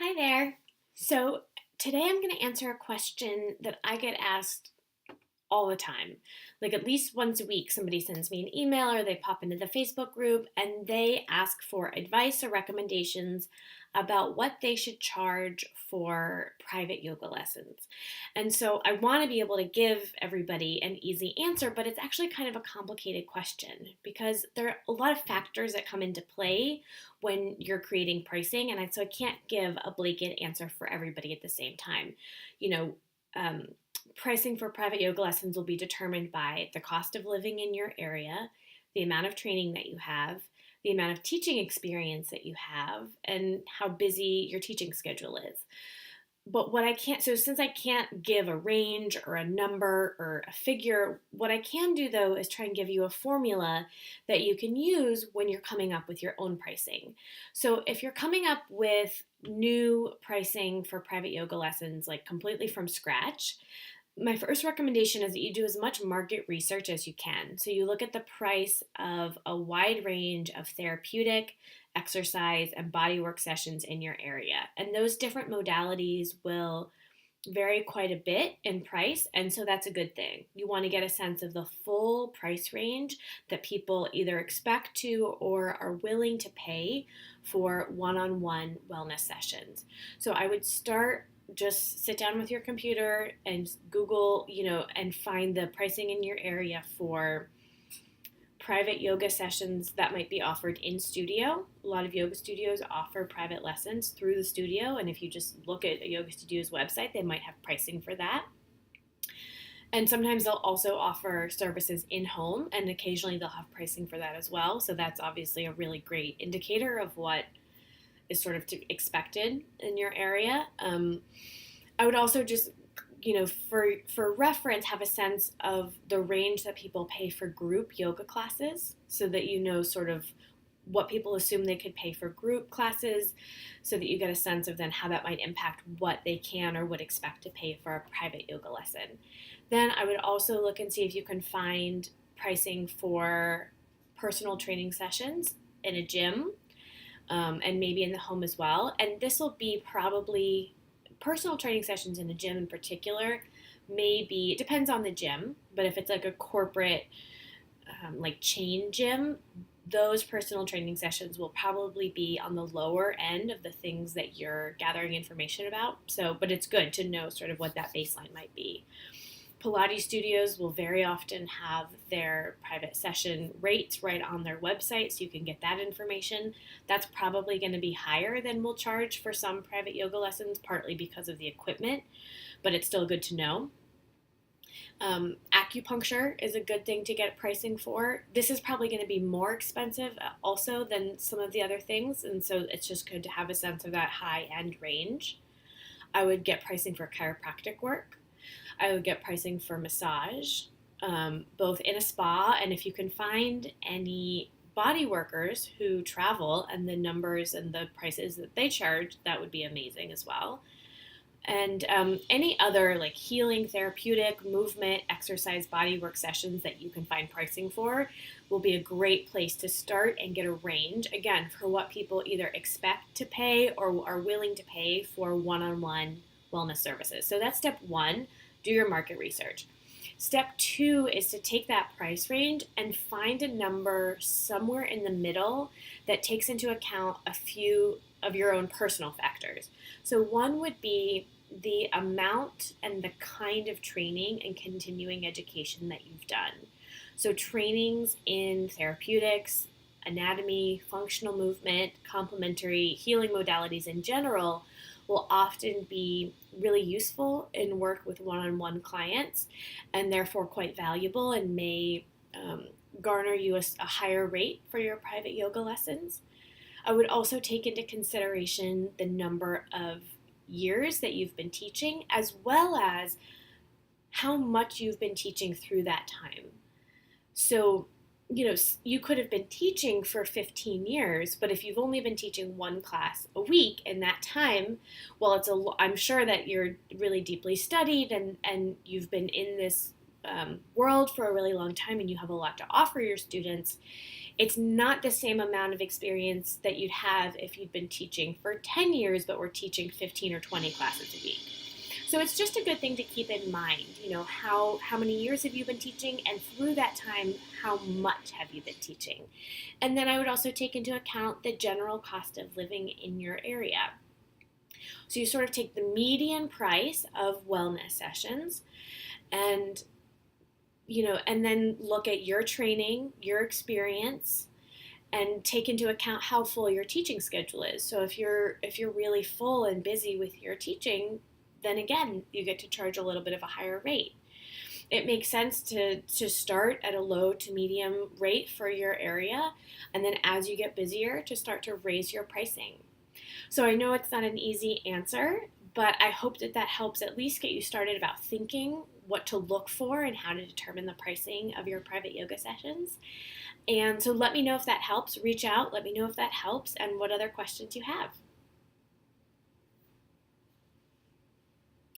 Hi there. So today I'm going to answer a question that I get asked all the time. Like at least once a week, somebody sends me an email or they pop into the Facebook group and they ask for advice or recommendations about what they should charge for private yoga lessons. And so I want to be able to give everybody an easy answer, but it's actually kind of a complicated question because there are a lot of factors that come into play when you're creating pricing. So I can't give a blanket answer for everybody at the same time. You know, um, Pricing for private yoga lessons will be determined by the cost of living in your area, the amount of training that you have, the amount of teaching experience that you have, and how busy your teaching schedule is. But what I can't, so since I can't give a range or a number or a figure, what I can do though is try and give you a formula that you can use when you're coming up with your own pricing. So if you're coming up with new pricing for private yoga lessons, like completely from scratch, my first recommendation is that you do as much market research as you can. So you look at the price of a wide range of therapeutic, exercise, and bodywork sessions in your area. And those different modalities will vary quite a bit in price, and so that's a good thing. You want to get a sense of the full price range that people either expect to or are willing to pay for one-on-one wellness sessions. So I would start just sit down with your computer and Google, and find the pricing in your area for private yoga sessions that might be offered in studio. A lot of yoga studios offer private lessons through the studio, and if you just look at a yoga studio's website, they might have pricing for that. And sometimes they'll also offer services in home, and occasionally they'll have pricing for that as well. So that's obviously a really great indicator of what is sort of expected in your area. I would also just for reference, have a sense of the range that people pay for group yoga classes so that you know sort of what people assume they could pay for group classes so that you get a sense of then how that might impact what they can or would expect to pay for a private yoga lesson. Then I would also look and see if you can find pricing for personal training sessions in a gym, and maybe in the home as well. And this will be probably personal training sessions in a gym in particular. Maybe it depends on the gym, but if it's like a corporate like chain gym, those personal training sessions will probably be on the lower end of the things that you're gathering information about. So, but it's good to know sort of what that baseline might be. Pilates studios will very often have their private session rates right on their website, so you can get that information. That's probably going to be higher than we'll charge for some private yoga lessons, partly because of the equipment, but it's still good to know. Acupuncture is a good thing to get pricing for. This is probably going to be more expensive also than some of the other things, and so it's just good to have a sense of that high-end range. I would get pricing for chiropractic work. I would get pricing for massage, both in a spa, and if you can find any body workers who travel and the numbers and the prices that they charge, that would be amazing as well. And any other like healing, therapeutic, movement, exercise, bodywork sessions that you can find pricing for will be a great place to start and get a range, again, for what people either expect to pay or are willing to pay for one-on-one wellness services. So that's step one, do your market research. Step two is to take that price range and find a number somewhere in the middle that takes into account a few of your own personal factors. So one would be the amount and the kind of training and continuing education that you've done. So trainings in therapeutics, anatomy, functional movement, complementary healing modalities in general will often be really useful in work with one-on-one clients and therefore quite valuable and may garner you a higher rate for your private yoga lessons. I would also take into consideration the number of years that you've been teaching as well as how much you've been teaching through that time. So you could have been teaching for 15 years, but if you've only been teaching one class a week in that time, well, I'm sure that you're really deeply studied and you've been in this world for a really long time and you have a lot to offer your students. It's not the same amount of experience that you'd have if you'd been teaching for 10 years but were teaching 15 or 20 classes a week. So it's just a good thing to keep in mind, how many years have you been teaching, and through that time, how much have you been teaching? And then I would also take into account the general cost of living in your area. So you sort of take the median price of wellness sessions and and then look at your training, your experience, and take into account how full your teaching schedule is. So if you're really full and busy with your teaching, then again, you get to charge a little bit of a higher rate. It makes sense to start at a low to medium rate for your area, and then as you get busier, to start to raise your pricing. So I know it's not an easy answer, but I hope that helps at least get you started about thinking what to look for and how to determine the pricing of your private yoga sessions. And so let me know if that helps. Reach out, let me know if that helps, and what other questions you have.